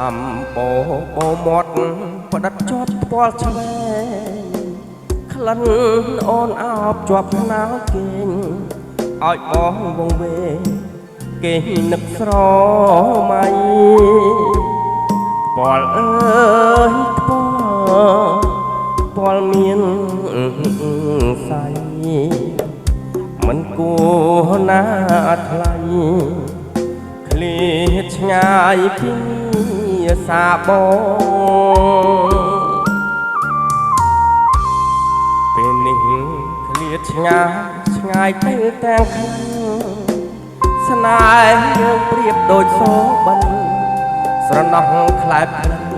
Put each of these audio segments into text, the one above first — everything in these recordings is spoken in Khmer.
តាមបបមាត់ផ្ដិតជាប់ផ្ពាល់ឆ្វេងក្លិនអូនអោបជាប់ខ្នើគេងឲ្យបងវងវេគេនឹកស្រមៃផ្ពាល់អើយផ្ពាល់មានសៃមិនគួរណាថ្លៃឃ្លាតឆ្ងាយពីសាបងពេលនេះឃ្លាតឆ្ងាយទៅទាំងខ្លាំងស្នេហ៍យើងប្រៀបដូចសូបិនស្រណោះខ្លែបខ្លាំង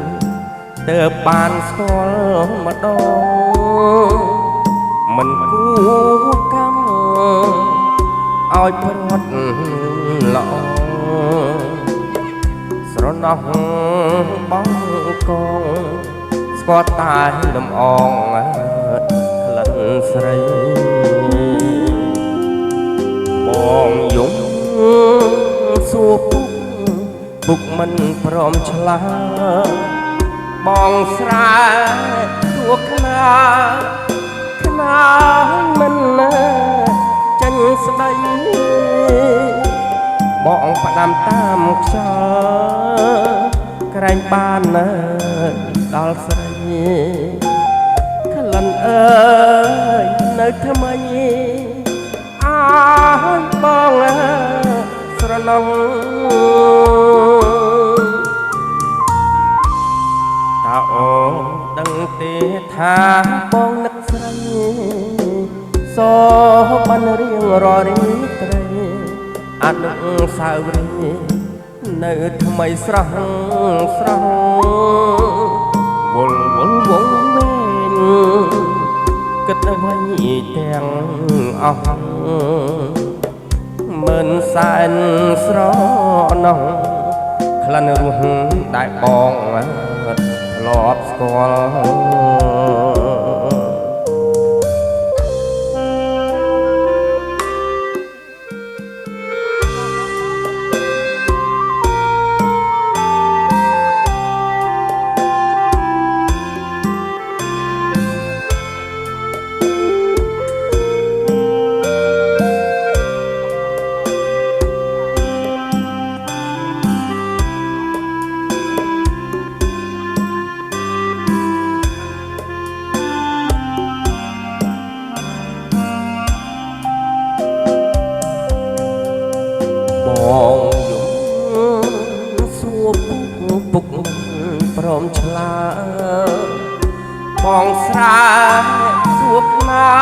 ទើបបានស្គាល់ម្ដងមិនគួរកម្មឲ្យប្រត់ល្អស្រណោះបងកងស្គាល់តែលំអងក្លិនស្រីបងយំសួរពុកមិនព្រមឆ្លើយបងស្រែសួរខ្នាមិនចាញ់ស្ដីបងផ្ដាំតាមខ្យល់ក្រែងបានដល់ស្រីក្លិនអើយនៅថ្មីអើយបងស្រណងតើអូនដឹងទេថាបងនឹកស្រីសបានរៀងរាល់រីត្រីអនុស្សាវរីយ៍នៅថ្មីស្រស់វល់វងវែងគិតអ្វីទាំងអស់មិនសែនស្រណោះក្លិនរសដែលបងធ្លាប់ស្គាល់បងយំសួរពុកព្រមឆ្លើយបងស្រែសួរខ្នា